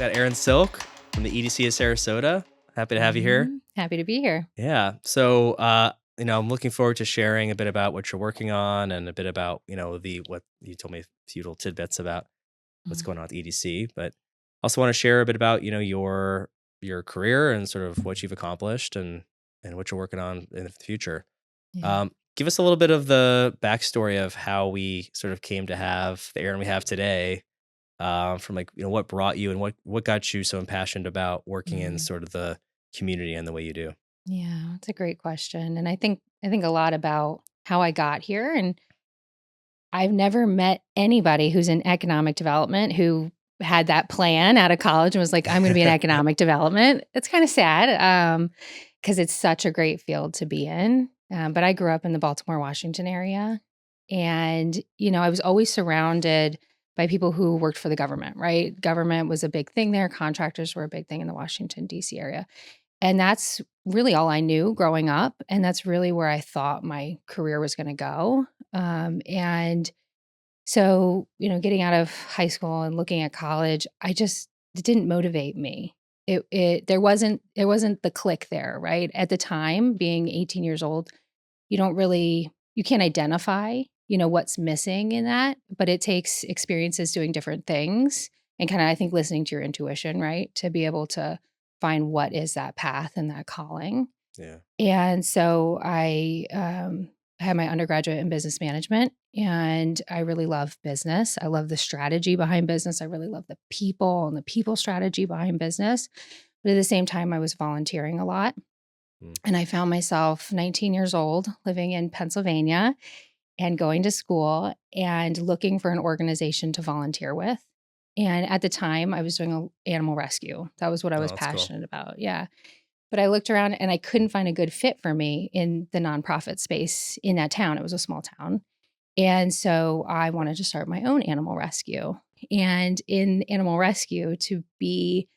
Got Erin Silk from the EDC of Sarasota. Happy to have you here. Happy to be here. Yeah. So, I'm looking forward to sharing a bit about what you're working on and a bit about, what you told me a few little tidbits about what's Mm. going on with EDC, but also want to share a bit about, your career and sort of what you've accomplished and what you're working on in the future. Yeah. Give us a little bit of the backstory of how we sort of came to have the Erin we have today, from what brought you and what got you so impassioned about working in Mm. sort of the community and the way you do. Yeah, it's a great question. And I think a lot about how I got here. And I've never met anybody who's in economic development who had that plan out of college and was like, I'm going to be in economic development. It's kind of sad because it's such a great field to be in. But I grew up in the Baltimore, Washington area. And, I was always surrounded by people who worked for the government, right? Government was a big thing there. Contractors were a big thing in the Washington, D.C. area. And that's really all I knew growing up. And that's really where I thought my career was going to go. And so, getting out of high school and looking at college, it didn't motivate me. There wasn't the click there, right? At the time, being 18 years old, you can't identify, what's missing in that, but it takes experiences doing different things and kind of, I think, listening to your intuition, right? To be able to find what is that path and that calling. Yeah. And so I had my undergraduate in business management, and I really love business. I love the strategy behind business. I really love the people and the people strategy behind business. But at the same time, I was volunteering a lot. Mm. And I found myself 19 years old living in Pennsylvania and going to school and looking for an organization to volunteer with. And at the time, I was doing animal rescue. That was what I Oh, was that's cool. passionate about. Yeah. But I looked around and I couldn't find a good fit for me in the nonprofit space in that town. It was a small town. And so I wanted to start my own animal rescue. And in animal rescue, to be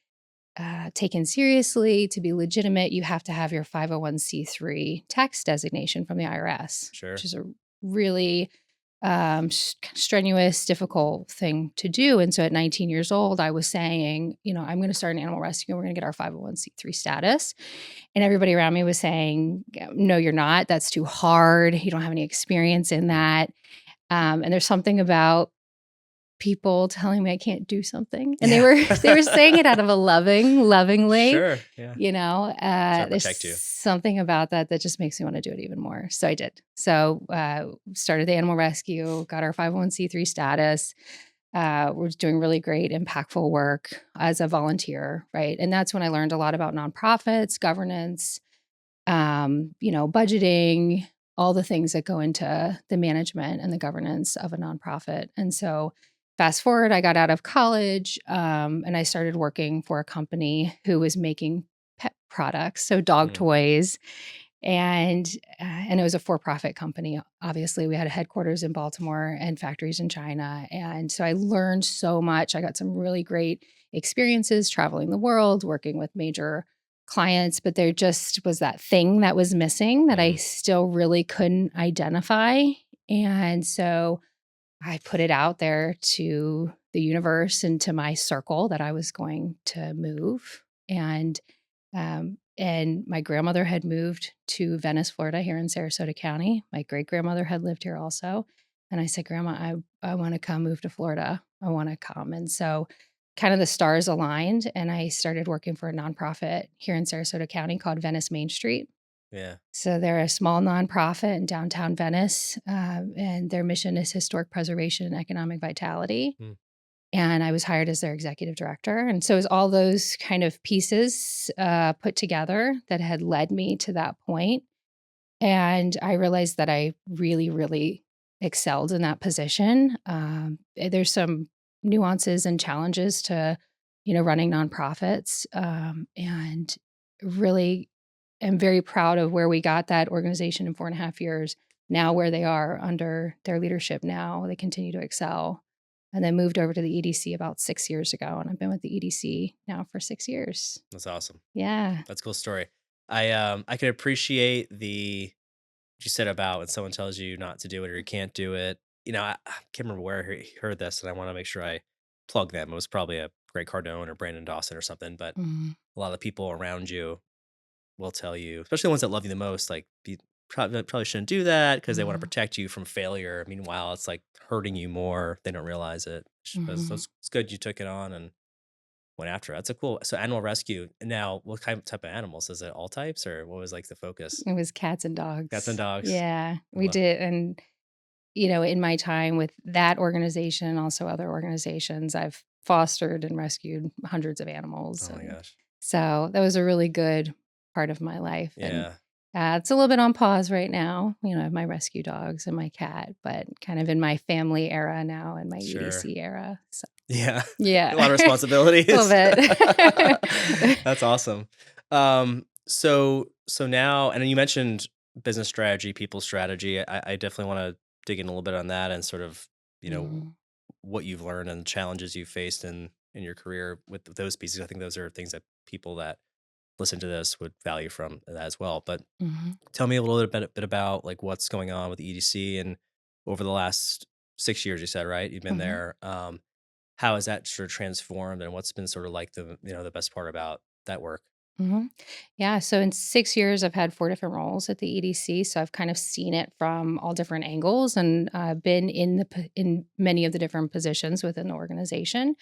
taken seriously, to be legitimate, you have to have your 501c3 tax designation from the IRS, which Sure. is a really strenuous, difficult thing to do. And so at 19 years old, I was saying, I'm going to start an animal rescue. We're going to get our 501c3 status. And everybody around me was saying, no, you're not. That's too hard. You don't have any experience in that. And there's something about people telling me I can't do something. And they Yeah. were they were saying it out of a lovingly, Sure. Yeah. Trying to there's protect you. something about that that just makes me want to do it even more. So I did. So started the animal rescue, got our 501c3 status. We're doing really great, impactful work as a volunteer, right? And that's when I learned a lot about nonprofits, governance, budgeting, all the things that go into the management and the governance of a nonprofit. And so fast forward, I got out of college and I started working for a company who was making pet products, so dog Mm. toys. And it was a for-profit company. Obviously, we had a headquarters in Baltimore and factories in China. And so I learned so much. I got some really great experiences traveling the world, working with major clients, but there just was that thing that was missing that I Mm. still really couldn't identify. And so I put it out there to the universe and to my circle that I was going to move. And my grandmother had moved to Venice, Florida, here in Sarasota County. My great grandmother had lived here also. And I said, Grandma, I want to come move to Florida. I want to come. And so kind of the stars aligned. And I started working for a nonprofit here in Sarasota County called Venice Main Street. Yeah. So they're a small nonprofit in downtown Venice, and their mission is historic preservation and economic vitality. Mm. And I was hired as their executive director. And so it was all those kind of pieces put together that had led me to that point. And I realized that I really, really excelled in that position. There's some nuances and challenges to, running nonprofits, and really am very proud of where we got that organization in 4.5 years. Now where they are under their leadership now, they continue to excel. And then moved over to the EDC about 6 years ago. And I've been with the EDC now for 6 years. That's awesome. Yeah. That's a cool story. I can appreciate what you said about when someone tells you not to do it or you can't do it. I can't remember where I heard this, and I want to make sure I plug them. It was probably a Greg Cardone or Brandon Dawson or something, but Mhm. a lot of the people around you will tell you, especially the ones that love you the most, like, you probably shouldn't do that because they want to Mhm. protect you from failure. Meanwhile, it's like hurting you more. They don't realize it. So Mhm. it's good you took it on and went after it. That's a cool. So animal rescue. Now, what type of animals? Is it all types or what was like the focus? It was cats and Cats and dogs. dogs. Yeah, we Lo- did, and, in my time with that organization and also other organizations, I've fostered and rescued hundreds of animals, Oh my and gosh. so that was a really good part of my life, and, Yeah. it's a little bit on pause right now, I have my rescue dogs and my cat, but kind of in my family era now and my Sure. EDC era, so Yeah. yeah. A lot of A little responsibilities. bit. That's awesome. So now, and then you mentioned business strategy, people strategy. I definitely want to dig in a little bit on that and sort of, you know, Mhm. what you've learned and challenges you've faced in your career with those pieces. I think those are things that people that listen to this would value from that as well. But Mhm. tell me a little bit about like what's going on with EDC and over the last 6 years. You said right, you've been Mhm. there. How has that sort of transformed, and what's been sort of like the best part about that work? Mhm. Yeah, so in 6 years, I've had 4 different roles at the EDC, so I've kind of seen it from all different angles and, been in many of the different positions within the organization.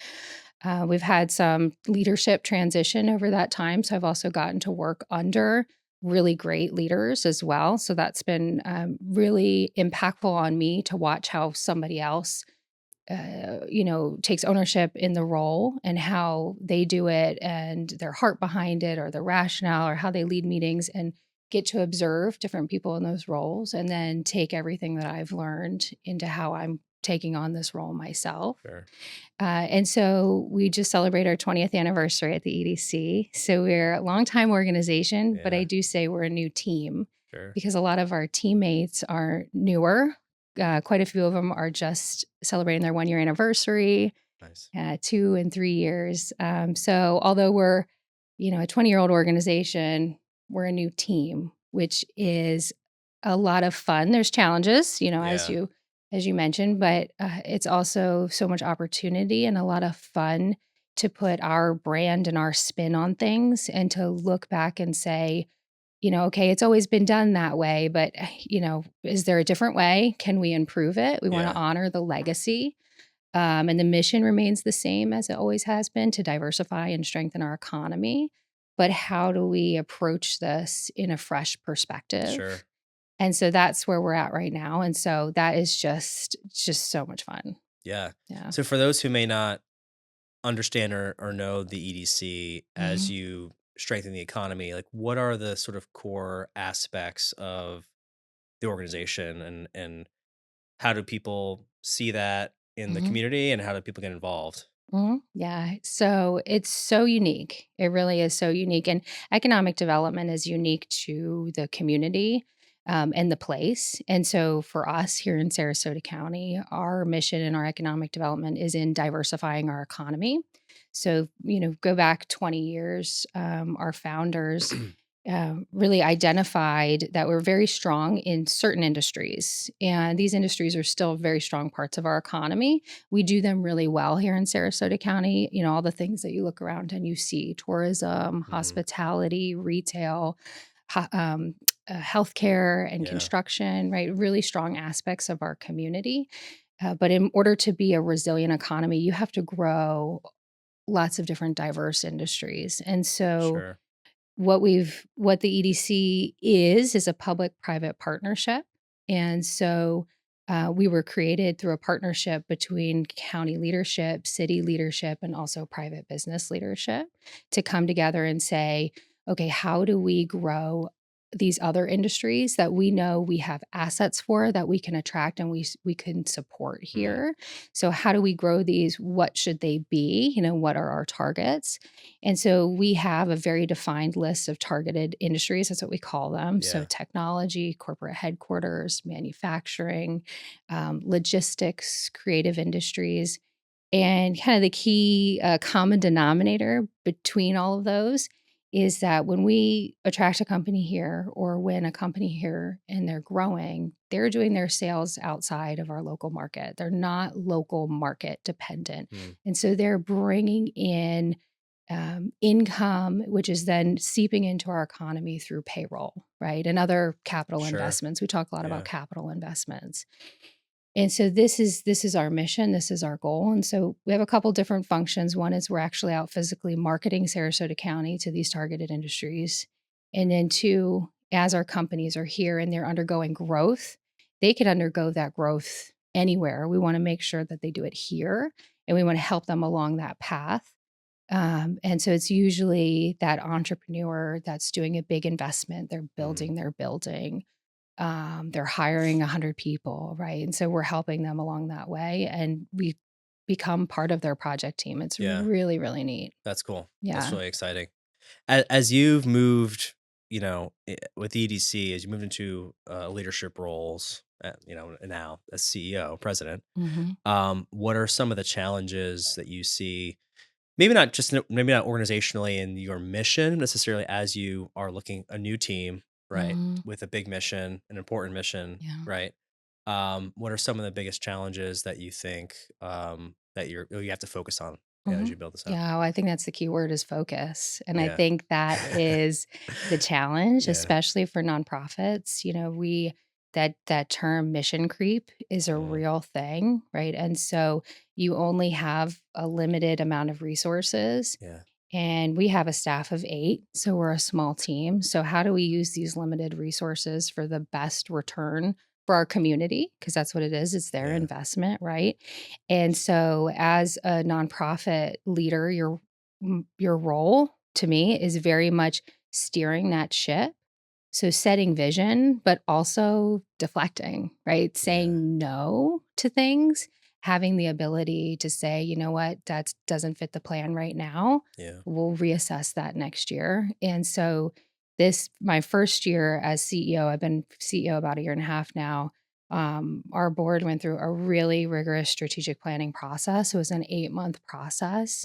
We've had some leadership transition over that time, so I've also gotten to work under really great leaders as well, so that's been, really impactful on me to watch how somebody else takes ownership in the role and how they do it and their heart behind it or the rationale or how they lead meetings and get to observe different people in those roles and then take everything that I've learned into how I'm taking on this role myself. Sure. And so we just celebrate our 20th anniversary at the EDC. So we're a longtime organization, but I Yeah. do say we're a new team Sure. because a lot of our teammates are newer. Quite a few of them are just celebrating their 1 year anniversary, Nice. 2 and 3 years. So although we're, a 20-year-old organization, we're a new team, which is a lot of fun. There's challenges, Yeah. as you mentioned, but it's also so much opportunity and a lot of fun to put our brand and our spin on things and to look back and say, okay, it's always been done that way, but is there a different way? Can we improve it? We want to Yeah. honor the legacy. And the mission remains the same as it always has been to diversify and strengthen our economy. But how do we approach this in a fresh perspective? Sure. And so that's where we're at right now. And so that is just so much fun. Yeah. Yeah. So for those who may not understand or know the EDC as Mhm. you strengthen the economy, like what are the sort of core aspects of the organization and how do people see that in the Mhm. community and how do people get involved? Mhm. Yeah. So it's so unique. It really is so unique. And economic development is unique to the community and the place. And so for us here in Sarasota County, our mission and our economic development is in diversifying our economy. So, go back 20 years, our founders really identified that we're very strong in certain industries. And these industries are still very strong parts of our economy. We do them really well here in Sarasota County. All the things that you look around and you see tourism, Hmm. hospitality, retail, ho- um, healthcare, and Yeah. construction, right? Really strong aspects of our community. But in order to be a resilient economy, you have to grow lots of different diverse industries. And so Sure. what the EDC is a public-private partnership, and so, we were created through a partnership between county leadership, city leadership, and also private business leadership to come together and say, "Okay, how do we grow these other industries that we know we have assets for, that we can attract and we can support Hmm. here? So how do we grow these? What should they be? What are our targets?" And so we have a very defined list of targeted industries. That's what we call them. So Yeah. technology, corporate headquarters, manufacturing, logistics, creative industries. And kind of the key common denominator between all of those is that when we attract a company here or when a company here and they're growing, they're doing their sales outside of our local market. They're not local market dependent. Mm, And so they're bringing in income, which is then seeping into our economy through payroll, right? And other capital sure. investments. We talk a lot about Yeah. capital investments. And so this is our mission, this is our goal. And so we have a couple different functions. One is we're actually out physically marketing Sarasota County to these targeted industries. And then two, as our companies are here and they're undergoing growth, they could undergo that growth anywhere. We want to make sure that they do it here and we want to help them along that path. And so it's usually that entrepreneur that's doing a big investment. They're Mm, building their building. They're hiring 100 people, right? And so we're helping them along that way, and we become part of their project team. It's yeah. really, really neat. That's cool. That's Yeah. really exciting. As you've moved, with EDC, as you moved into leadership roles, and now as CEO, president, Hmm. what are some of the challenges that you see? Maybe not organizationally in your mission necessarily as you are looking a new team, right, Hmm. with a big mission, an important mission, Yeah. right? What are some of the biggest challenges that you think that you have to focus on, Hmm. as you build this out? Yeah. Well, I think that's the key word is focus. And I Yeah. think that is the challenge, Yeah. especially for nonprofits. That term mission creep is a Mm, real thing, right? And so you only have a limited amount of resources. yeah. And we have a staff of 8, so we're a small team. So how do we use these limited resources for the best return for our community? Because that's what it is. It's their Yeah. investment, right? And so as a nonprofit leader, your role to me is very much steering that ship. So setting vision, but also deflecting, right? Yeah. Saying no to things, having the ability to say, you know what, that doesn't fit the plan right now. Yeah. We'll reassess that next year. And so this my first year as CEO, I've been CEO about a year and a half now. Our board went through a really rigorous strategic planning process. It was an 8-month process,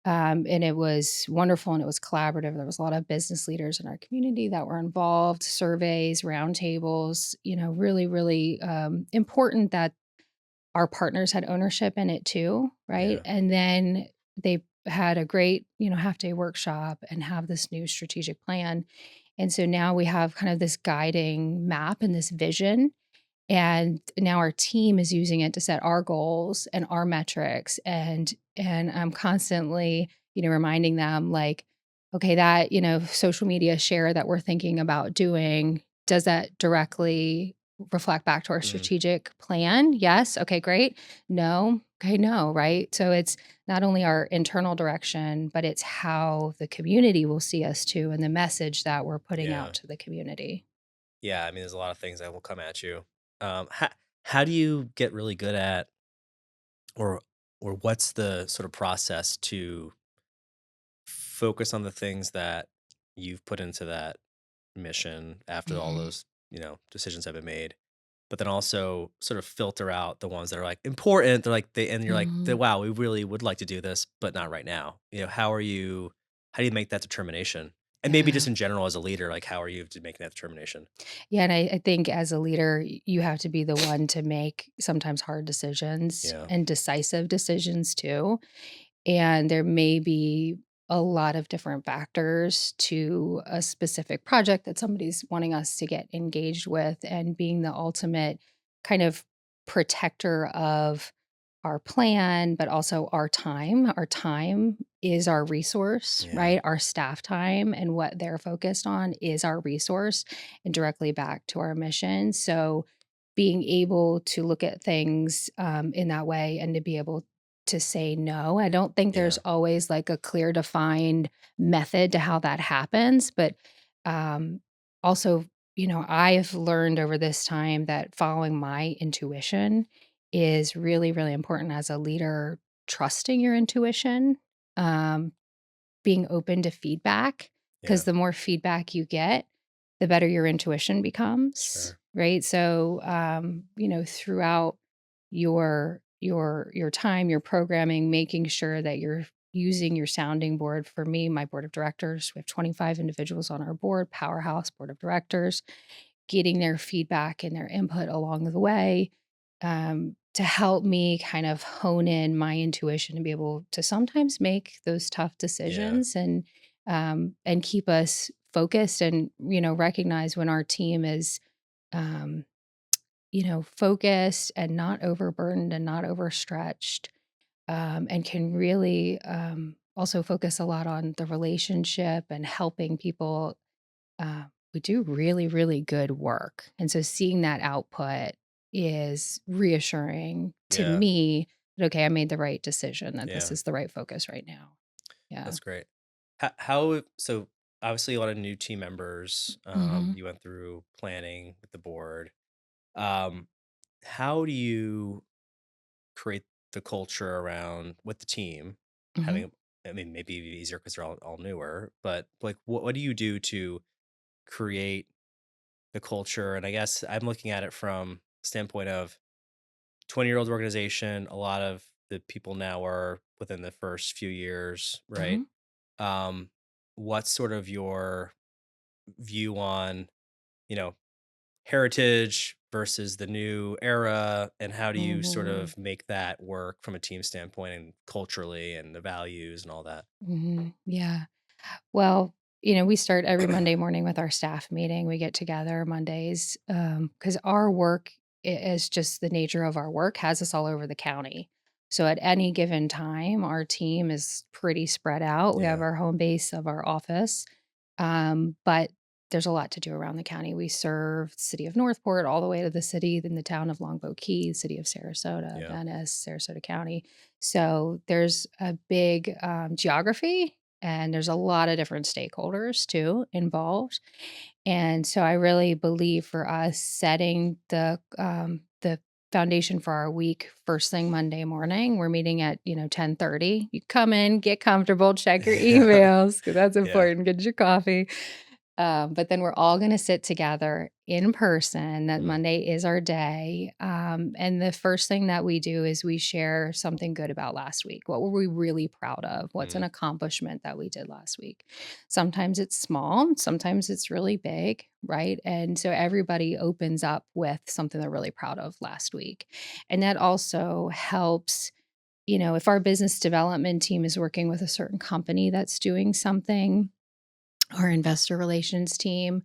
and it was wonderful and it was collaborative. There was a lot of business leaders in our community that were involved, surveys, roundtables, really, really important that our partners had ownership in it too, right? Yeah. And then they had a great, half-day workshop and have this new strategic plan. And so now we have kind of this guiding map and this vision, and now our team is using it to set our goals and our metrics, and I'm constantly, reminding them like, okay, that, social media share that we're thinking about doing, does that directly reflect back to our Mm, strategic plan? Yes. Okay, great. No. Okay, no, right? So it's not only our internal direction, but it's how the community will see us too and the message that we're putting yeah. out to the community. Yeah. I mean, there's a lot of things that will come at you. How do you get really good at, or what's the sort of process to focus on the things that you've put into that mission after all Mhm. those, decisions have been made, but then also sort of filter out the ones that are like important. They're like and you're like, Mhm. wow, we really would like to do this, but not right now. How do you make that determination? And maybe just Yeah. in general as a leader, like how are you to making that determination? Yeah, and I think as a leader, you have to be the one to make sometimes hard decisions Yeah. and decisive decisions too. And there may be a lot of different factors to a specific project that somebody's wanting us to get engaged with, and being the ultimate kind of protector of our plan, but also our time. Our time is our resource, Yeah. right? Our staff time and what they're focused on is our resource and directly back to our mission. So being able to look at things in that way and to be able to say no. I don't think there's Yeah. always like a clear defined method to how that happens, but um, also, I've learned over this time that following my intuition is really, really important as a leader, trusting your intuition, um, being open to feedback, because Yeah. the more feedback you get, the better your intuition becomes, Sure. right? So, throughout your time, your programming, making sure that you're using your sounding board. For me, my board of directors, we have 25 individuals on our board, powerhouse board of directors, getting their feedback and their input along the way, to help me kind of hone in my intuition and be able to sometimes make those tough Yeah. decisions, and keep us focused, and recognize when our team is um, focused and not overburdened and not overstretched, and can really also focus a lot on the relationship and helping people. We do really, really good work. And so seeing that output is reassuring to Yeah. me that, okay, I made the right decision, that this Yeah. is the right focus right now. Yeah. That's great. So obviously a lot of new team members. Hmm. You went through planning with the board. Um, how do you create the culture around with the team Hmm. having? I mean, maybe it'd be easier because they're all newer. But like, what do you do to create the culture? And I guess I'm looking at it from standpoint of 20-year-old organization. A lot of the people now are within the first few years, right? Hmm. Um, what's sort of your view on, you know, heritage versus the new era, and how do you sort Hmm. of make that work from a team standpoint and culturally and the values and all that? Hmm. Yeah. Well, we start every Monday morning with our staff meeting. We get together Mondays, because our work is just the nature of our work has us all over the county. So at any given time, our team is pretty spread out. We have Yeah. our home base of our office, but there's a lot to do around the county. We serve the city of Northport all the way to the city, then the town of Longboat Key, the city of Sarasota, Yeah. Venice, Sarasota County. So there's a big geography, and there's a lot of different stakeholders too involved. And so I really believe for us setting the foundation for our week first thing Monday morning, we're meeting at 10:30. You come in, get comfortable, check your Yeah. emails because that's Yeah. important. Get your coffee, but then we're all going to sit together in person. That Mm, Monday is our day. And the first thing that we do is we share something good about last week. What were we really proud of? What's an mm, accomplishment that we did last week? Sometimes it's small, sometimes it's really big, right? And so everybody opens up with something they're really proud of last week. And that also helps. If our business development team is working with a certain company that's doing something, our investor relations team,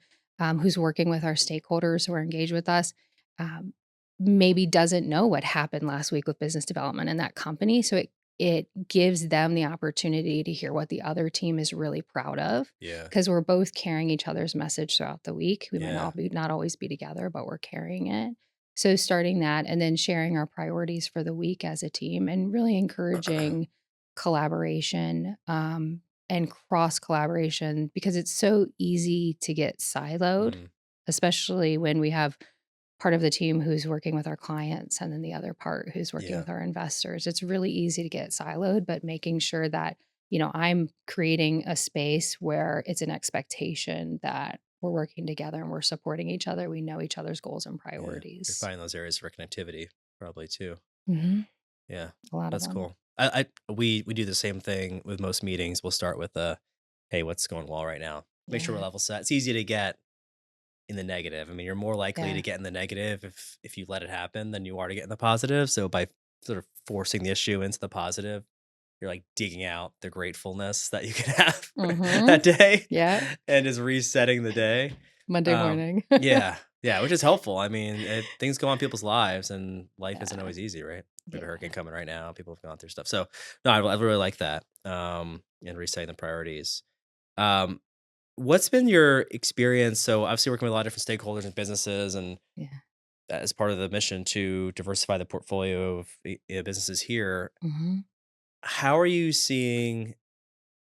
who's working with our stakeholders who are engaged with us, um, maybe doesn't know what happened last week with business development in that company. So it gives them the opportunity to hear what the other team is really proud of, yeah. because we're both carrying each other's message throughout the week. We might Yeah. not always be together, but we're carrying it. So starting that and then sharing our priorities for the week as a team, and really encouraging collaboration, and cross collaboration, because it's so easy to get siloed, Mm, especially when we have part of the team who's working with our clients and then the other part who's working yeah. with our investors. It's really easy to get siloed, but making sure that, I'm creating a space where it's an expectation that we're working together and we're supporting each other. We know each other's goals and Yeah. You're priorities. finding those areas for connectivity probably too. Hmm. Yeah. A lot of That's them. cool. We do the same thing with most meetings. We'll start with hey, what's going well right now? Make sure we're Yeah. level set. It's easy to get in the negative. I mean, you're more likely to Yeah. get in the negative if you let it happen than you are to get in the positive. So by sort of forcing the issue into the positive, you're like digging out the gratefulness that you can have Hmm. that day Yeah. and just resetting the day. Monday Um, morning. yeah, yeah, which is helpful. I mean, things go on people's lives, and life isn't Yeah. always easy, right? We have a Yeah. hurricane coming right now. People have gone through stuff. So, no, I really like that. And resetting the priorities. Um, what's been your experience? So, obviously, working with a lot of different stakeholders and businesses, and Yeah. that is part of the mission to diversify the portfolio of businesses here. Mhm. How are you seeing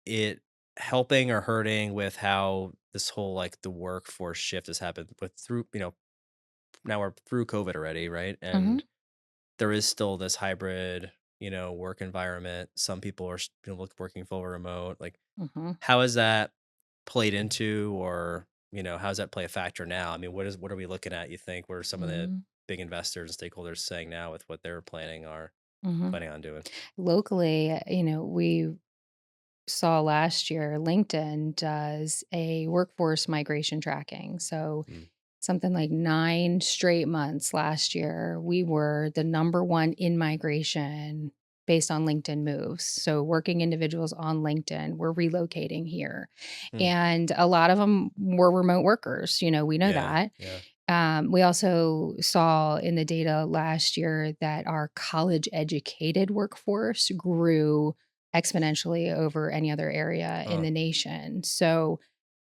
it helping or hurting with how this whole like the workforce shift has happened with through now we're through COVID already, right? Mhm. And there is still this hybrid, work environment. Some people are working full remote. Like, Mhm. how has that played into, or how does that play a factor now? I mean, what are we looking at? You think what are some of the Mhm. big investors and stakeholders saying now with what they're planning Mhm. on doing? Locally, saw last year, LinkedIn does a workforce migration tracking. So Mm, something like 9 straight months last year, we were the number 1 in migration based on LinkedIn moves. So working individuals on LinkedIn were relocating here. mm. And a lot of them were remote workers, we know Yeah, that. yeah. We also saw in the data last year that our college educated workforce grew exponentially over any other area in Huh. the nation. So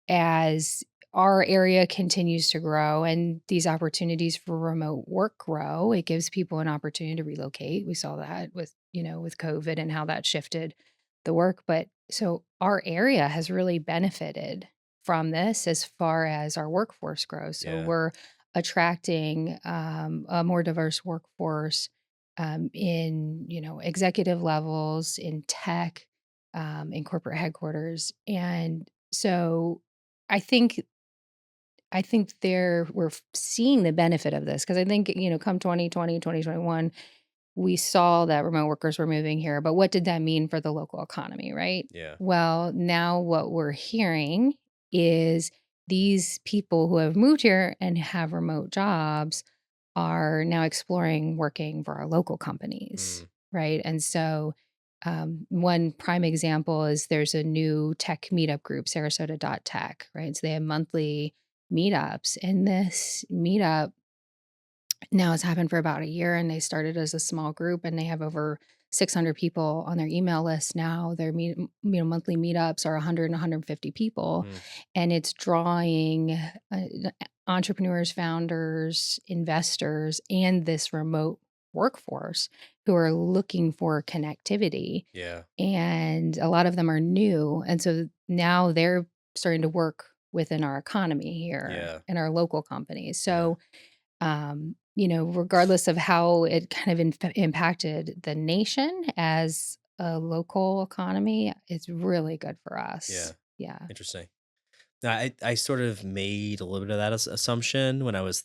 as our area continues to grow and these opportunities for remote work grow, it gives people an opportunity to relocate. We saw that with COVID and how that shifted the work. But so our area has really benefited from this as far as our workforce grows. So Yeah. we're attracting a more diverse workforce in executive levels, in tech, in corporate headquarters. And so I think we're seeing the benefit of this because I think, come 2020, 2021, we saw that remote workers were moving here. But what did that mean for the local economy, right? Yeah. Well, now what we're hearing is these people who have moved here and have remote jobs are now exploring working for our local companies, Mm, right? And so, one prime example is there's a new tech meetup group, Sarasota.tech, right? So they have monthly meetups, and this meetup now it's happened for about a year, and they started as a small group, and they have over 600 people on their email list now. Their monthly meetups are 100 and 150 people, mm. and it's drawing entrepreneurs, founders, investors, and this remote workforce who are looking for connectivity. Yeah. And a lot of them are new, and so now they're starting to work within our economy here Yeah. in our local companies. Yeah. So regardless of how it kind of impacted the nation as a local economy, it's really good for Yeah. us. Yeah. Interesting. Now, I sort of made a little bit of that assumption when I was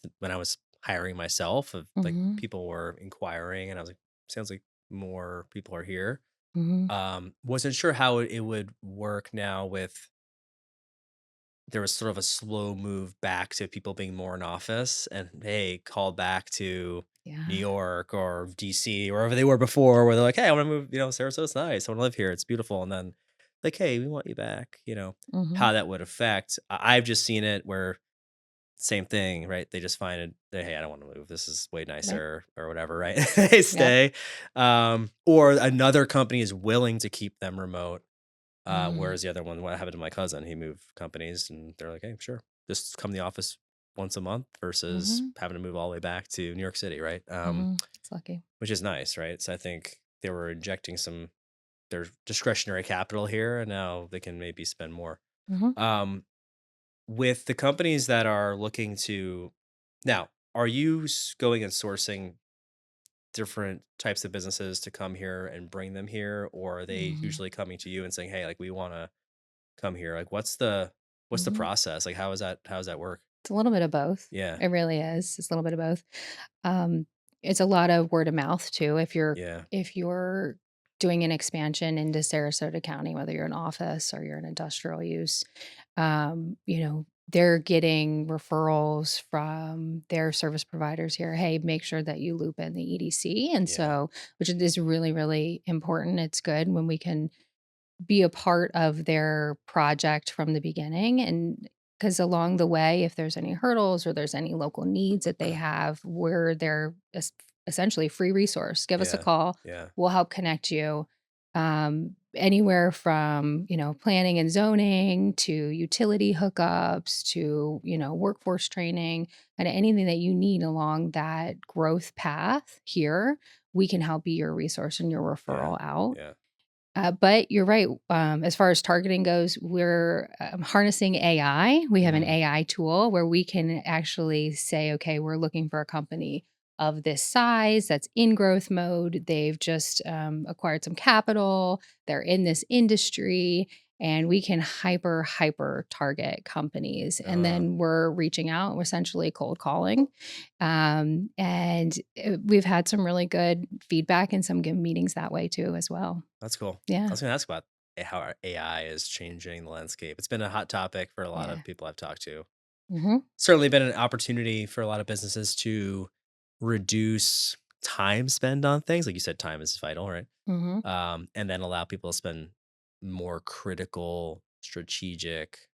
hiring myself of like Mhm. people were inquiring and I was like, sounds like more people are here. Mhm. Wasn't sure how it would work now with there was sort of a slow move back to people being more in office and hey, call back to New Yeah. York or DC or wherever they were before, where they're like, hey, I want to move, Sarasota's nice. I want to live here. It's beautiful. And then like, hey, we want you back, Mhm. how that would affect. I've just seen it where same thing, right? They just find it, hey, I don't want to move. This is way Right. nicer or whatever, right? They Yep. stay. Or another company is willing to keep them remote, Mm. whereas the other one, what happened to my cousin, he moved companies and they're like, hey, sure, just come to the office once a month versus Mhm. having to move all the way back to New York City, right? Mhm. It's lucky. Which is nice, right? So I think they were injecting some their discretionary capital here, and now they can maybe spend more. Mhm. Um, with the companies that are looking to now, are you going and sourcing different types of businesses to come here and bring them here, or are they Mhm. usually coming to you and saying, hey, like we want to come here? Like what's the Mhm. process? Like how does that work? It's a little bit of both. Yeah. It really is. It's a little bit of both. Um, it's a lot of word of mouth too. Yeah. If you're doing an expansion into Sarasota County, whether you're an office or you're an industrial use, they're getting referrals from their service providers here. Hey, make sure that you loop in the EDC. And Yeah. so, which is really, really important. It's good when we can be a part of their project from the beginning. And because along the way, if there's any hurdles or there's any local needs that they have, we're their essentially free resource. Give us a Yeah. call. Yeah. We'll help connect you. Anywhere from, planning and zoning to utility hookups to, workforce training and anything that you need along that growth path here, we can help be your resource and your Yeah. referral out. Yeah. But you're right. As far as targeting goes, we're harnessing AI. We have an Mm, AI tool where we can actually say, okay, we're looking for a company of this size that's in growth mode. They've just acquired some capital, they're in this industry, and we can hyper target companies. And uh, then we're reaching out, we're essentially cold calling. And we've had some really good feedback and some good meetings that way too, as well. that's cool. I Yeah. was gonna ask about how our AI is changing the landscape. It's been a hot topic for a lot Yeah. of people I've talked to. Mhm. Certainly been an opportunity for a lot of businesses to reduce time spent on things. Like you said, time is vital, right? Mhm. And then allow people to spend more critical, strategic,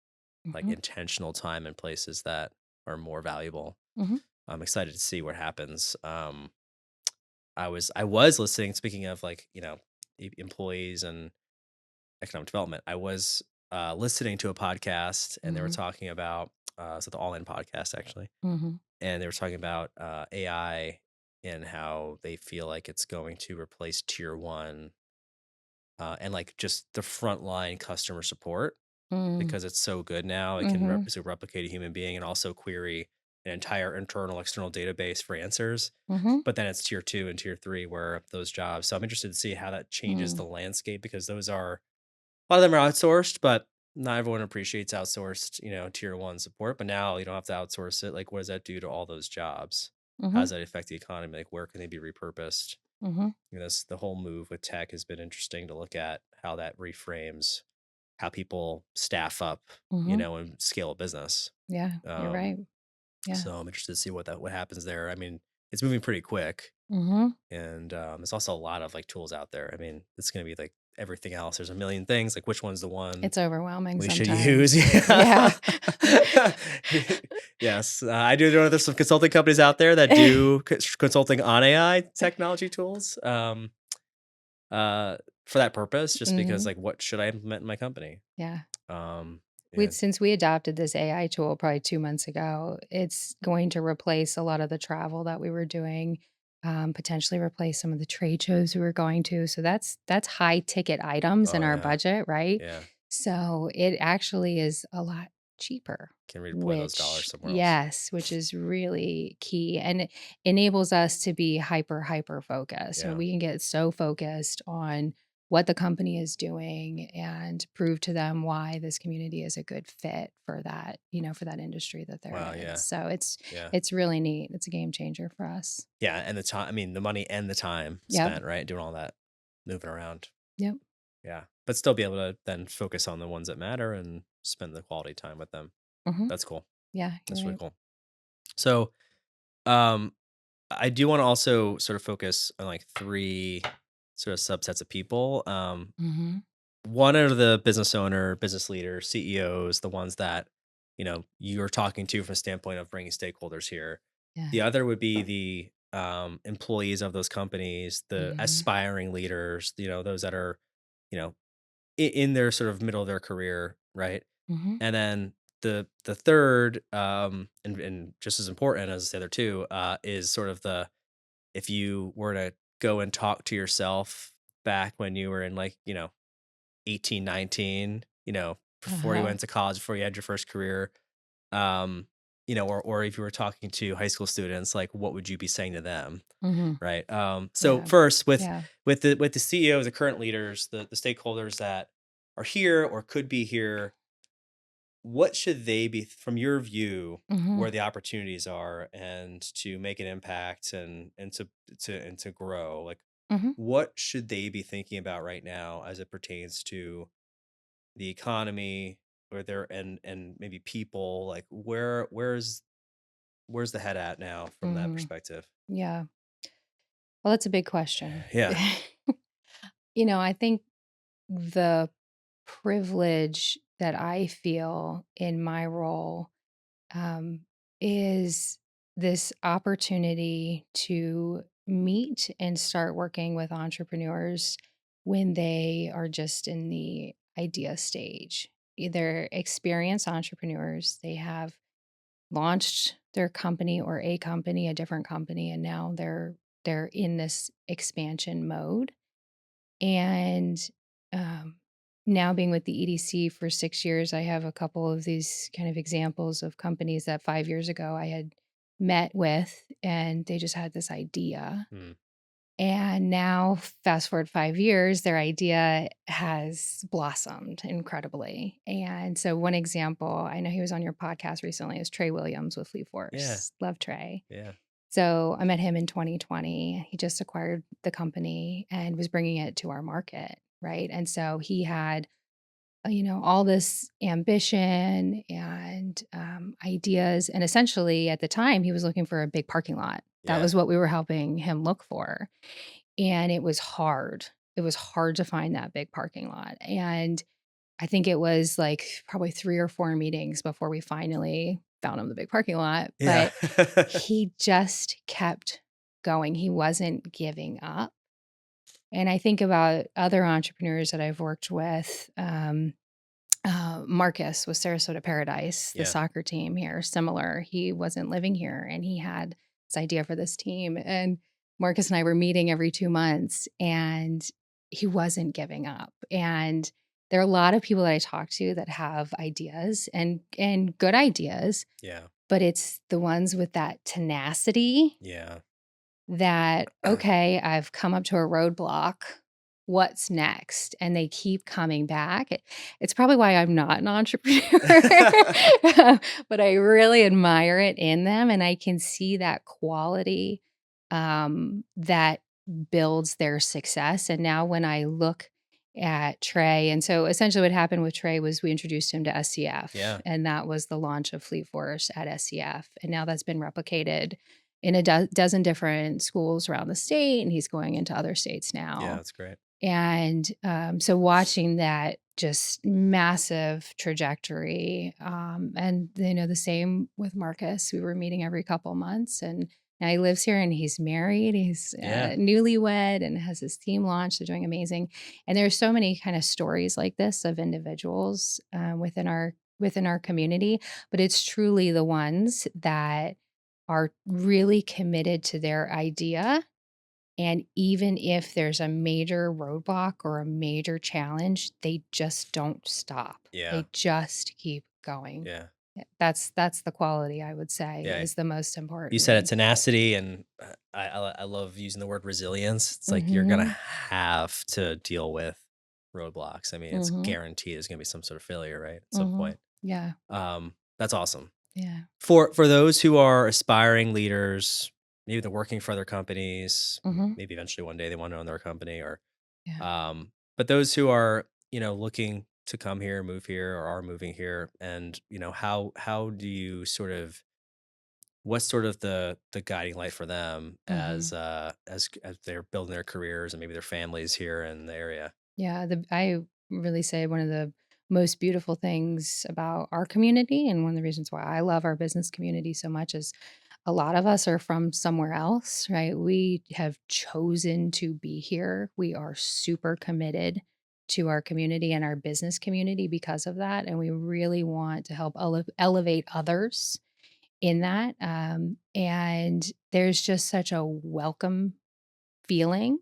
like Mhm. intentional time in places that are more valuable. Mhm. I'm excited to see what happens. I was listening. Speaking of like employees and economic development, I was listening to a podcast and they were Mhm. talking about so the All In podcast actually, Mhm. and they were talking about AI and how they feel like it's going to replace tier one and like just the frontline customer support Mm. because it's so good now. It can Mhm. replicate a human being and also query an entire internal external database for answers. Mhm. But then it's tier two and tier three where those jobs. So I'm interested to see how that changes Mm. the landscape because those are a lot of them are outsourced, but not everyone appreciates outsourced, tier one support. But now you don't have to outsource it. Like, what does that do to all those jobs? How Mhm. does that affect the economy? Like, where can they be repurposed? Mhm. This the whole move with tech has been interesting to look at how that reframes how people staff up, Mhm. and scale a business. Yeah, you're Um, right. Yeah. so I'm interested to see what happens there. I mean, it's moving pretty quick, Mhm. and there's also a lot of like tools out there. I mean, it's going to be like everything else. There's a million things. Like, which one's the one It's overwhelming we should use? sometimes. Yeah. Yes, I do know there's some consulting companies out there that do consulting on AI technology tools. Uh, for that purpose, just because Mhm. like, what should I implement in my company? Yeah. Um, We and since we adopted this AI tool probably 2 months ago, it's going to replace a lot of the travel that we were doing, potentially replace some of the trade shows we were going to, so that's high ticket items in oh our yeah, budget, right? yeah, So, it actually is a lot cheaper, can redeploy those dollars which somewhere else. yes, which is really key, and it enables us to be hyper focused, so Yeah. we can get so focused on what the company is doing and prove to them why this community is a good fit for that, for that industry that they're Wow. in. Yeah. So Yeah. it's really neat. It's a game changer for us. Yeah. And the time, I mean, the money and the time Yep. spent, right? Doing all that, moving around. Yep. Yeah. But still be able to then focus on the ones that matter and spend the quality time with them. Hmm. That's cool. Yeah, you're That's really right. cool. So, um, I do want to also sort of focus on like three sort of subsets of people. Hmm. One are the business owner, business leader, CEOs, the ones that, you're talking to from a standpoint of bringing stakeholders here. Yeah. The other would be the employees of those companies, the Hmm. aspiring leaders, those that are, you know, in their sort of middle of their career, right? Hmm. And then the third, and just as important as the other two, is sort of the if you were to go and talk to yourself back when you were in like, 18, 19, before you Uh-huh. went to college, before you had your first career, um, or if you were talking to high school students, like what would you be saying to them? Hmm. Right. So Yeah. first with Yeah. with the CEOs, the current leaders, the stakeholders that are here or could be here, what should they be from your view Hmm. where the opportunities are and to make an impact and to grow? Like Hmm. what should they be thinking about right now as it pertains to the economy or their and maybe people like where's the head at now from that Hmm. perspective. Yeah. Well, that's a big question. Yeah. I think the privilege that I feel in my role um, is this opportunity to meet and start working with entrepreneurs when they are just in the idea stage. Either experienced entrepreneurs, they have launched their company or a different company, and now they're in this expansion mode and um, now being with the EDC for 6 years, I have a couple of these kind of examples of companies that 5 years ago I had met with, and they just had this idea. Hmm. And now, fast forward 5 years, their idea has blossomed incredibly. And so, one example, I know he was on your podcast recently, is Trey Williams with Fleet Yeah. Force. Love Trey. Yeah. So I met him in 2020. He just acquired the company and was bringing it to our market. right? And so he had, all this ambition and ideas. And essentially, at the time, he was looking for a big parking lot. That Yeah. was what we were helping him look for. And it was hard. It was hard to find that big parking lot. And I think it was like probably 3 or 4 meetings before we finally found him the big parking lot. Yeah. But he just kept going. He wasn't giving up. And I think about other entrepreneurs that I've worked with. Marcus with Sarasota Paradise, the Yeah. soccer team here, similar. He wasn't living here and he had this idea for this team. And Marcus and I were meeting every 2 months and he wasn't giving up. And there are a lot of people that I talk to that have ideas and good ideas, Yeah. but it's the ones with that tenacity Yeah. that, okay, I've come up to a roadblock. What's next? And they keep coming back. It's probably why I'm not an entrepreneur, but I really admire it in them. And I can see that quality that builds their success. And now when I look at Trey, and so essentially what happened with Trey was we introduced him to SCF, Yeah. and that was the launch of Fleet Force at SCF. And now that's been replicated in a dozen different schools around the state, and he's going into other states Yeah. now. That's great. And so watching that just massive trajectory, and the same with Marcus. We were meeting every couple months, and now he lives here and he's married. He's Yeah. newlywed and has his team launched. They're doing amazing. And there's so many kind of stories like this of individuals within our community, but it's truly the ones that are really committed to their idea. And even if there's a major roadblock or a major challenge, they just don't stop. Yeah. They just keep going. Yeah. That's the quality I would say Yeah. is the most You important. said it, And tenacity, and I love using the word resilience. It's like you're gonna mhm, have to deal with roadblocks. I mean, it's mhm, guaranteed there's gonna be some sort of failure, right? At some mhm. point. Yeah, That's awesome. yeah. For those who are aspiring leaders, maybe they're working for other companies, Mhm, maybe eventually one day they want to own their company, or yeah. but those who are, looking to come here, move here, or are moving here, and how do you sort of what's sort of the guiding light for them Mhm. as they're building their careers and maybe their families here in the area? Yeah, I really say one of the most beautiful things about our community, and one of the reasons why I love our business community so much, is a lot of us are from somewhere else, right? We have chosen to be here. We are super committed to our community and our business community because of that. And we really want to help elevate others in that. And there's just such a welcome feeling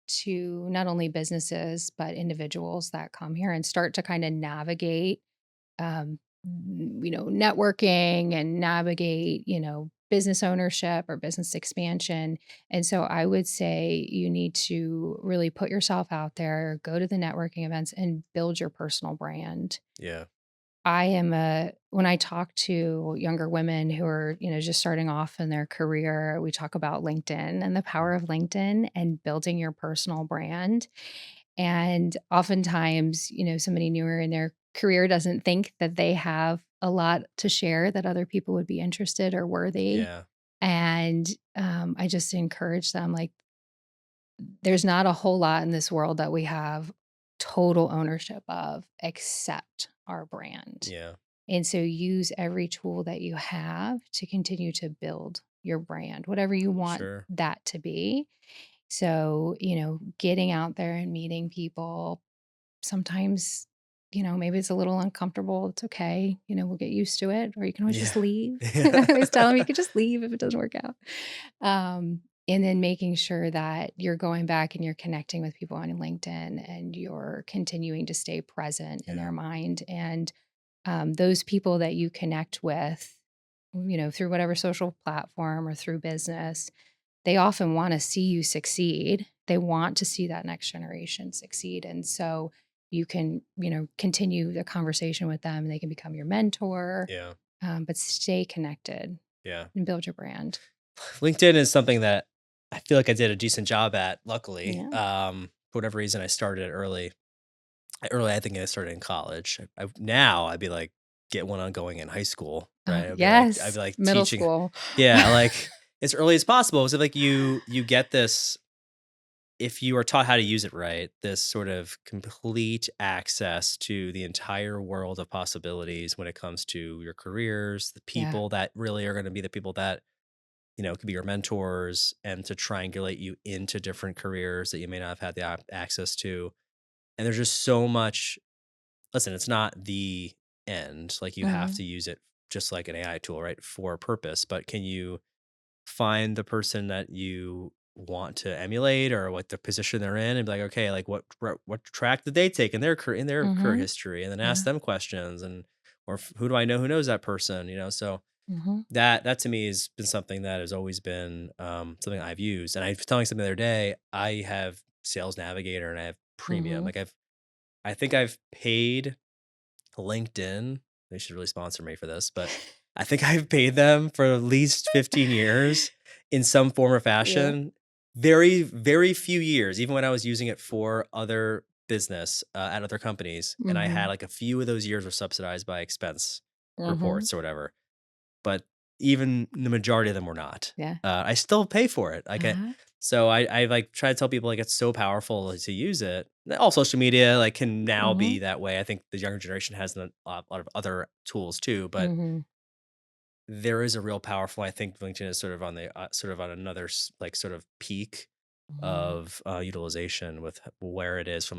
to not only businesses, but individuals that come here and start to kind of navigate networking and navigate, business ownership or business expansion. And so I would say you need to really put yourself out there, go to the networking events and build your personal brand. Yeah. When I talk to younger women who are, just starting off in their career, we talk about LinkedIn and the power Mm. of LinkedIn and building your personal brand. And oftentimes, somebody newer in their career doesn't think that they have a lot to share that other people would be interested or worthy. Yeah. And I just encourage them, like, there's not a whole lot in this world that we have total ownership of except our brand. Yeah. And so use every tool that you have to continue to build your brand, whatever you want Sure. that to be. So, getting out there and meeting people, sometimes, maybe it's a little uncomfortable. It's okay. We'll get used to it, or you can always Yeah. just leave. I Yeah. always tell them you could just leave if it doesn't work out. And then making sure that you're going back and you're connecting with people on LinkedIn and you're continuing to stay present in Yeah. their mind. And those people that you connect with, through whatever social platform or through business, they often want to see you succeed. They want to see that next generation succeed. And so you can, continue the conversation with them and they can become your mentor, Yeah. but stay connected Yeah. and build your brand. LinkedIn is something that I feel like I did a decent job at, luckily. Yeah. For whatever reason, I started it early. early, I think I started in college. Now I'd be like, get one ongoing in high school, right? I'd Yes, be like middle teaching, school. yeah, like as early as possible. So like you get this if you are taught how to use it right, this sort of complete access to the entire world of possibilities when it comes to your careers, the Yeah. people that really are going to be the people that could be your mentors, and to triangulate you into different careers that you may not have had the access to. And there's just so much. Listen, it's not the end. Like you have Mhm, to use it just like an AI tool, right, for a purpose. But can you find the person that you want to emulate or what the position they're in and be like, okay, like what track did they take in their career mhm, history, and then ask yeah, them questions, and or who do I know who knows that person, so mhm, that to me has been something that has always been something I've used. And I was telling somebody the other day, I have Sales Navigator and I have Premium. mhm. Like I think I've paid LinkedIn, they should really sponsor me for this, but I think I've paid them for at least 15 years in some form or Yeah. fashion. Very, very few years, even when I was using it for other business at other companies. And I had Mhm, like a few of those years were subsidized by expense mhm. reports or whatever. But even the majority of them were not. Yeah. I still pay for it. Uh-huh. So I like try to tell people like it's so powerful to use it. All social media like can now be Mhm, that way. I think the younger generation has a lot of other tools too, but mhm, there is a real powerful. I think LinkedIn is sort of on the sort of on another like sort of peak mhm. of utilization with where it is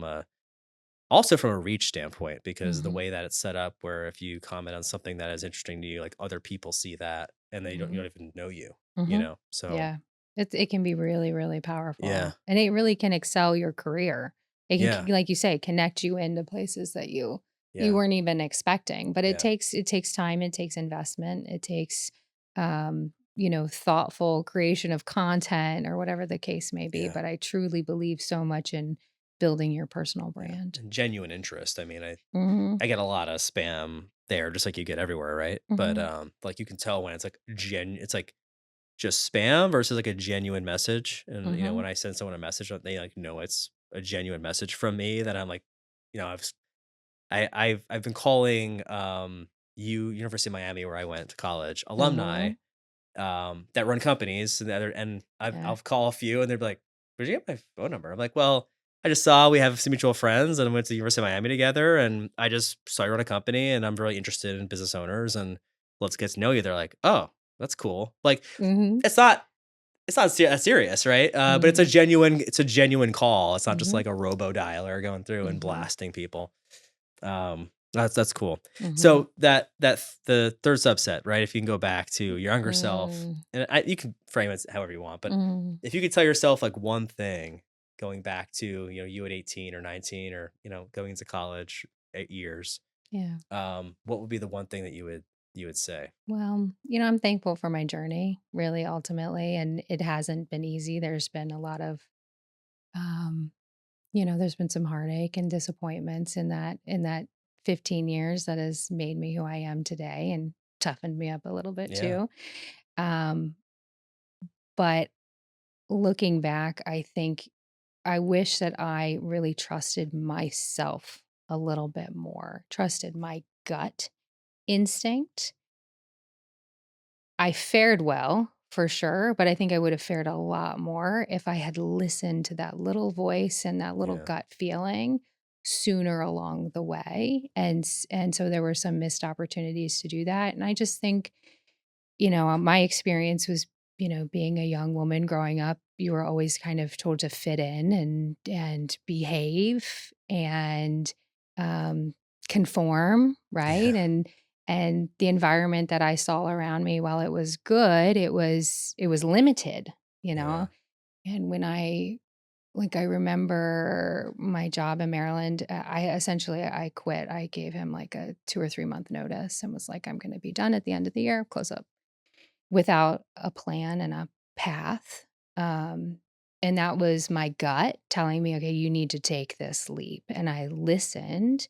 also from a reach standpoint, because the Mhm, way that it's set up, where if you comment on something that is interesting to you, like other people see that and they don't, you mhm, don't even know you, mhm. So Yeah. It can be really, really yeah, powerful, and it really can excel your career. It can yeah, c like you say, connect you into places that you yeah, weren't even expecting, but yeah, it takes time, it takes investment, it takes, thoughtful creation of content or whatever the case may be, yeah, but I truly believe so much in building your personal yeah. brand. And genuine interest. I mean, Mhm, I get a lot of spam there, just like you get everywhere, right? But mhm, like you can tell when it's like it's like just spam versus like a genuine message. And mhm, when I send someone a message, they like know it's a genuine message from me, that I'm like, I've been calling University of Miami, where I went to college, alumni mhm, that run companies, and yeah, I'll call a few and they're like, "Where'd you get my phone number?" I'm like, "Well, I just saw we have some mutual friends and went to the University of Miami together, and I just saw you run a company and I'm really interested in business owners, and let's get to know you." They're like, "Oh, that's cool." Like mhm, it's not that serious, right? But mhm, it's a genuine call. It's not just mhm, like a robo dialer going through and mhm, blasting people. That's cool. mhm, So the third subset, right? If you can go back to your younger self, mm, and you can frame it however you want, but mm. if you could tell yourself like one thing going back to you at 18 or 19, or going into college 8 years, Yeah. what would be the one thing that you would say? Well, I'm thankful for my journey, really, ultimately, and it hasn't been easy. There's been a lot of, um, there's been some heartache and disappointments in that 15 years that has made me who I am today and toughened me up a little bit Yeah, too. Um, but looking back, I think I wish that I really trusted myself a little bit more, trusted my gut instinct. I fared well for sure, but I think I would have fared a lot more if I had listened to that little voice and that little yeah, gut feeling sooner along the way. And so there were some missed opportunities to do that. And I just think, my experience was, being a young woman growing up, you were always kind of told to fit in and behave and um, conform, right? yeah, And the environment that I saw around me, while it was good, it was limited, you yeah, know. And when I remember my job in Maryland, I quit. I gave him like a 2 or 3 month notice and was like, I'm going to be done at the end of the year, close up, without a plan and a path. Um, and that was my gut telling me, okay, you need to take this leap. And I listened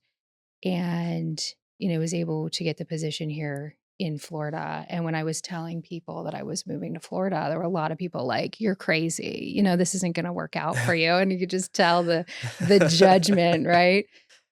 and, was able to get the position here in Florida. And when I was telling people that I was moving to Florida, there were a lot of people like, you're crazy. This isn't going to work out for you. And you could just tell the judgment, right?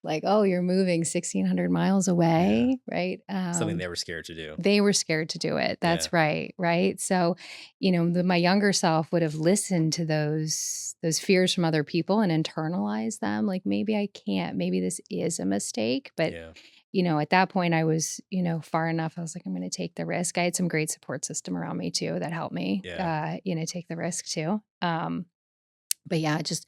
like, "Oh, you're moving 1,600 miles Yeah. away," right? Something they were scared to do. They were scared to do it. Yeah. That's right, right? So, my younger self would have listened to those fears from other people and internalized them, like, "Maybe I can't, maybe this is a mistake," but, Yeah. at that point, I was, far enough, I was like, "I'm gonna take the risk." I had some great support system around me too that helped me, Yeah. take the risk too. But yeah, just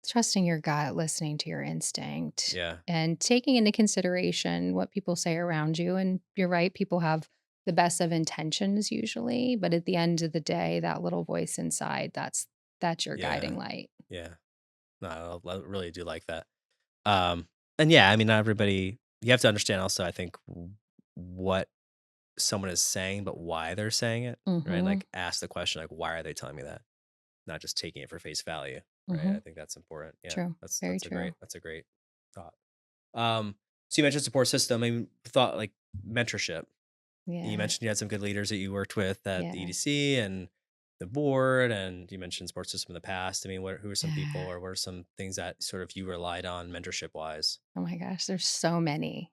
trusting your gut, listening to your instinct, Yeah. and taking into consideration what people say around you. And you're right, people have the best of intentions usually, but at the end of the day, that little voice inside, that's your Yeah. guiding light. Yeah. No, I really do like that. And yeah, I mean, not everybody, you have to understand also, I think, what someone is saying, but why they're saying it, right? Mhm. Like, ask the question, like, why are they telling me that? Not just taking it for face value, right? I Mhm. think that's important. Yeah, True. Very true. that's a great thought. So you mentioned support system. I mean, thought like mentorship. You Yeah. mentioned you had some good leaders that you worked with at the Yeah. EDC and the board, and you mentioned support system in the past. I mean, who are some people, Yeah. or what are some things that sort of you relied on mentorship wise? Oh my gosh, there's so many.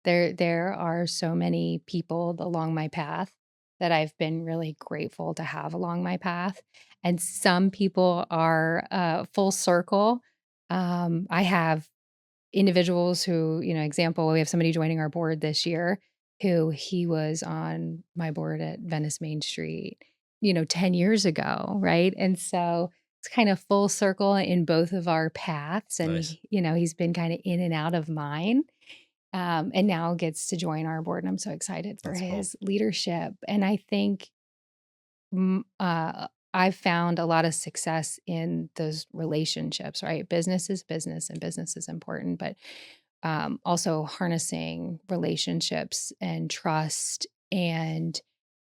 There are so many people along my path that I've been really grateful to have along my path. And some people are full circle. I have individuals who, example, we have somebody joining our board this year who he was on my board at Venice Main Street, 10 years ago, right? And so it's kind of full circle in both of our paths. And, Nice. he's been kind of in and out of mine, and now gets to join our board. And I'm so excited for That's cool. his leadership. And I think I've found a lot of success in those relationships, right? Business is business and business is important, but also harnessing relationships and trust. And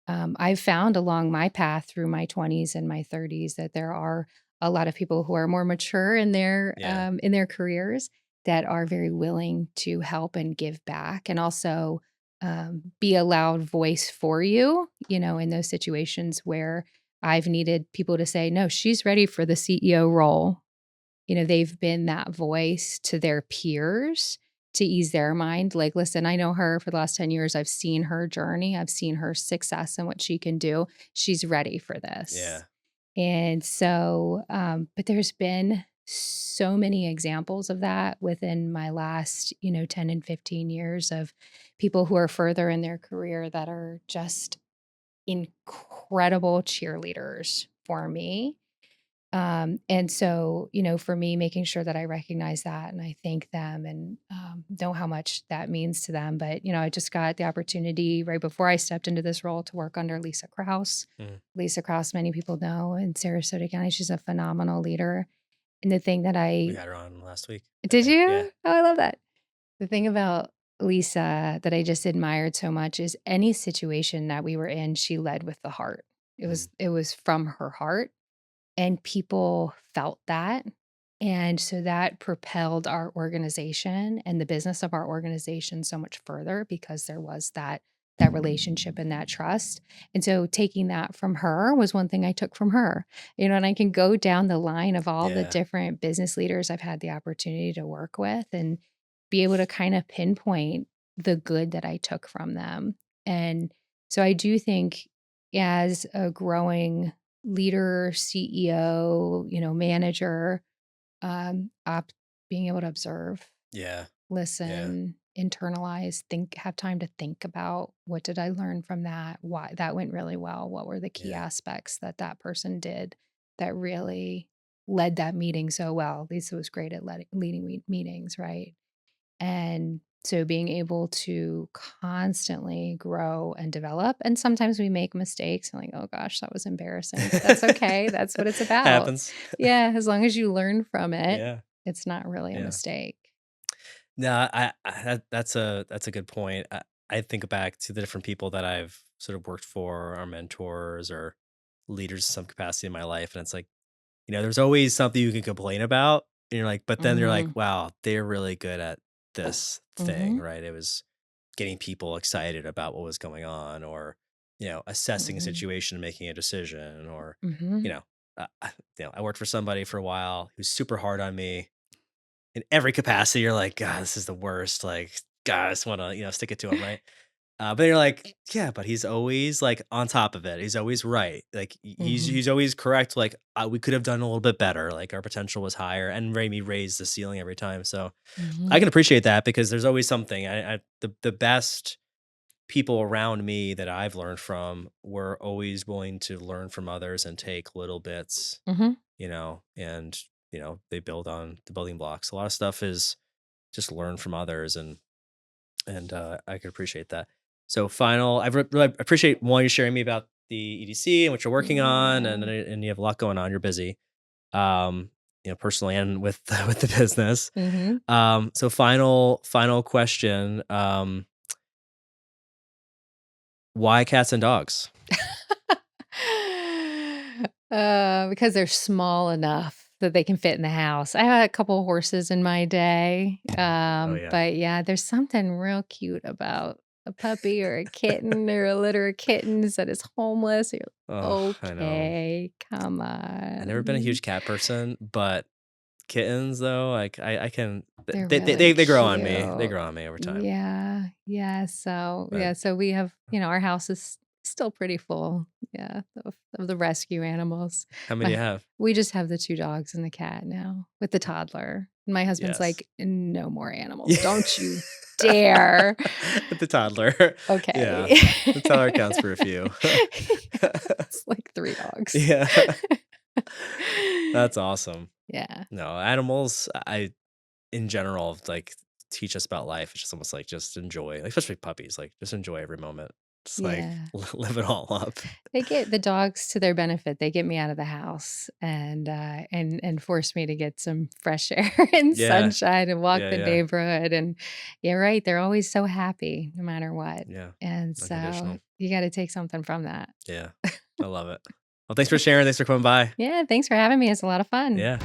I've found along my path through my 20s and my 30s that there are a lot of people who are more mature Yeah. in their careers that are very willing to help and give back, and also be a loud voice for you, in those situations where I've needed people to say, no, she's ready for the CEO role. They've been that voice to their peers to ease their mind. Like, listen, I know her for the last 10 years. I've seen her journey, I've seen her success and what she can do. She's ready for this. Yeah. And so, but there's been so many examples of that within my last, 10 and 15 years of people who are further in their career that are just incredible cheerleaders for me. And so, for me, making sure that I recognize that and I thank them and know how much that means to them. But, I just got the opportunity right before I stepped into this role to work under Lisa Krause. Mhm. Lisa Krause, many people know in Sarasota County, she's a phenomenal leader. And the thing that We I had her on last week, I did think. Yeah. you? Oh, I love that. The thing about Lisa that I just admired so much is any situation that we were in, she led with the heart. It Mm. was it was from her heart, and people felt that. And so that propelled our organization and the business of our organization so much further because there was that relationship and that trust. And so taking that from her was one thing I took from her. And I can go down the line of all the Yeah. different business leaders I've had the opportunity to work with and be able to kind of pinpoint the good that I took from them. And so I do think as a growing leader, CEO, manager, being able to observe, Yeah. Yeah. listen, internalize, think, have time to think about what did I learn from that? Why that went really well? What were the key Yeah. aspects that that person did that really led that meeting so well? Lisa was great at leading meetings, right? And so being able to constantly grow and develop. And sometimes we make mistakes and like, oh gosh, that was embarrassing, but that's okay. That's what it's about. Happens. Yeah. As long as you learn from it, Yeah. it's not really a Yeah. mistake. No, that's a good point. I think back to the different people that I've sort of worked for, or mentors, or leaders in some capacity in my life, and it's like, there's always something you can complain about, and you're like, but then you're like, Mm-hmm. wow, they're really good at this thing, Mm-hmm. right? It was getting people excited about what was going on, or assessing a Mm-hmm. situation and making a decision, or Mm-hmm. you know, I worked for somebody for a while who's super hard on me, in every capacity. You're like, God, this is the worst. Like, God, I just want to, stick it to him, right? But you're like, yeah, but he's always like on top of it. He's always right. Like Mhm. he's always correct. Like we could have done a little bit better. Like our potential was higher, and Raimi raised the ceiling every time. So I Mhm. can appreciate that because there's always something. The best people around me that I've learned from were always willing to learn from others and take little bits, Mhm. and they build on the building blocks. A lot of stuff is just learn from others, and I could appreciate that. So final, I really appreciate one you sharing me about the EDC and what you're working on, Yeah. and you have a lot going on. You're busy, um, personally and with with the business. Mhm. So final question. Why cats and dogs? Because they're small enough that they can fit in the house. I had a couple horses in my day, Oh yeah. but yeah, there's something real cute about a puppy or a kitten or a litter of kittens that is homeless. You're Oh, I know. okay, come I've never been a on. huge cat person, but kittens though, like I can They're really they grow on me. They cute. grow on me over time. Yeah, But so we have, our house is still pretty full, yeah, of the rescue animals. how many do you My have? We just have the 2 dogs and the cat now with the toddler. And my husband's Yes. like, "No more animals. Yeah. Don't you dare." The toddler. Yeah. Okay. The toddler counts for a few. It's like 3 dogs. Yeah. That's awesome. Yeah. No, animals, I in general, like, teach us about life. It's just almost like just enjoy, like, especially puppies, like, just enjoy every moment. Just, like, Yeah. live it all up. They get the dogs to their benefit. They get me out of the house and force me to get some fresh air and Yeah. sunshine and walk Yeah, the yeah. neighborhood. And you're right, they're always so happy no matter what. Yeah. And so Unconditional. you got to take something from that. Yeah. I love it. Well, thanks for sharing. Thanks for coming by. Yeah, thanks for having me. It's a lot of fun. Yeah.